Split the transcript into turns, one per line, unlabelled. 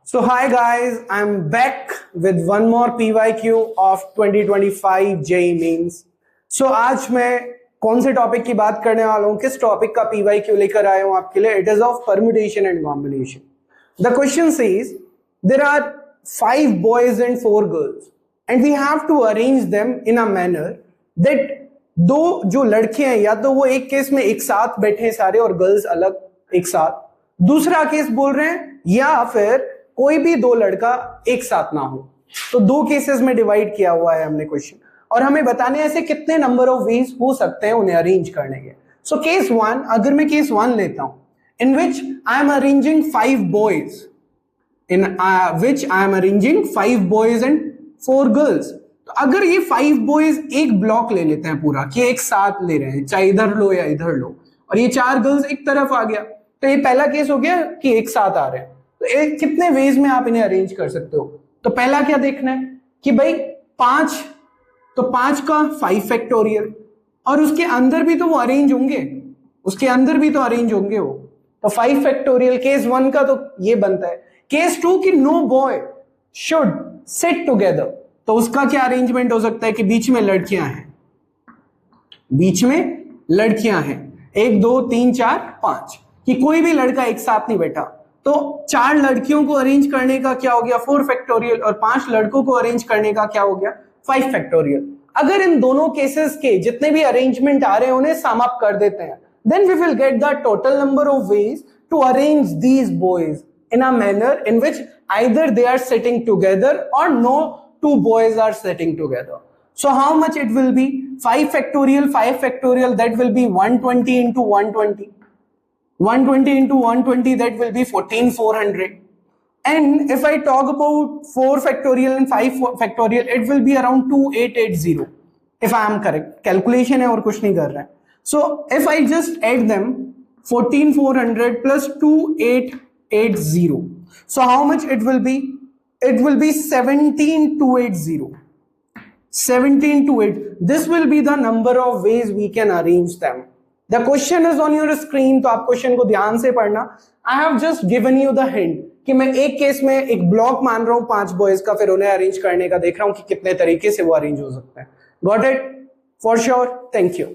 So hi guys, I'm back with one more PYQ of 2025 JEE Mains. So आज मैं कौन से topic की बात करने वाला हूँ, किस टॉपिक का PYQ लेकर आया हूँ आपके लिए. It is of permutation and combination. The question says there are 5 boys and 4 girls and we have to arrange them in a manner that दो जो लड़के हैं या तो वो एक केस में एक साथ बैठे सारे और गर्ल्स अलग एक साथ, दूसरा केस बोल रहे हैं या फिर कोई भी दो लड़का एक साथ ना हो. तो दो केसेस में डिवाइड किया हुआ है हमने क्वेश्चन और हमें बताने ऐसे कितने नंबर ऑफ वेज हो सकते हैं उन्हें अरेंज करने के. सो केस 1, अगर मैं केस 1 लेता हूं in which I am arranging 5 boys and 4 girls. तो अगर ये 5 बॉयज एक ब्लॉक ले लेते हैं पूरा कि एक साथ ले रहे हैं, चाहे इधर लो या इधर लो, और ये 4 गर्ल्स एक तरफ आ गया, तो ये पहला केस हो गया कि एक साथ आ रहे हैं. तो एक कितने वेज में आप इन्हें अरेंज कर सकते हो. तो पहला क्या देखना है कि भाई 5, तो 5 का 5 फैक्टोरियल और उसके अंदर भी तो वो अरेंज होंगे, वो. तो 5 फैक्टोरियल केस 1 का तो ये बनता है. केस 2 कि no boy should sit together, तो उसका क्या अरेंजमेंट हो सकता है कि बीच में लड़कियां हैं, 1 2 3 4 5, कि कोई भी लड़का एक साथ नहीं बैठा. तो 4 लड़कियों को अरेंज करने का क्या हो गया 4 फैक्टोरियल और 5 लड़कों को अरेंज करने का क्या हो गया 5 फैक्टोरियल. अगर इन दोनों केसेस के जितने भी अरेंजमेंट आ रहे हैं उन्हें सम अप कर देते हैं, then we will get the total number of ways to arrange these boys in a manner in which either they are sitting together और no 2 boys are sitting together. So how much it will be? 5 factorial, that will be 120 into 120. 120 into 120, that will be 14,400. And if I talk about 4 factorial and 5 factorial, it will be around 2880. If I am correct. Calculation है और कुछ नहीं कर रहा है. So if I just add them, 14,400 plus 2880. So how much it will be? It will be 17,280. 17,280. This will be the number of ways we can arrange them. The question is on your screen, तो आप question को ध्यान से पढ़ना. I have just given you the hint कि मैं एक case में एक ब्लॉक मान रहा हूं 5 बॉयज का, फिर उन्हें अरेंज करने का देख रहा हूं कि कितने तरीके से वो अरेंज हो सकता है. Got it? For sure. Thank you.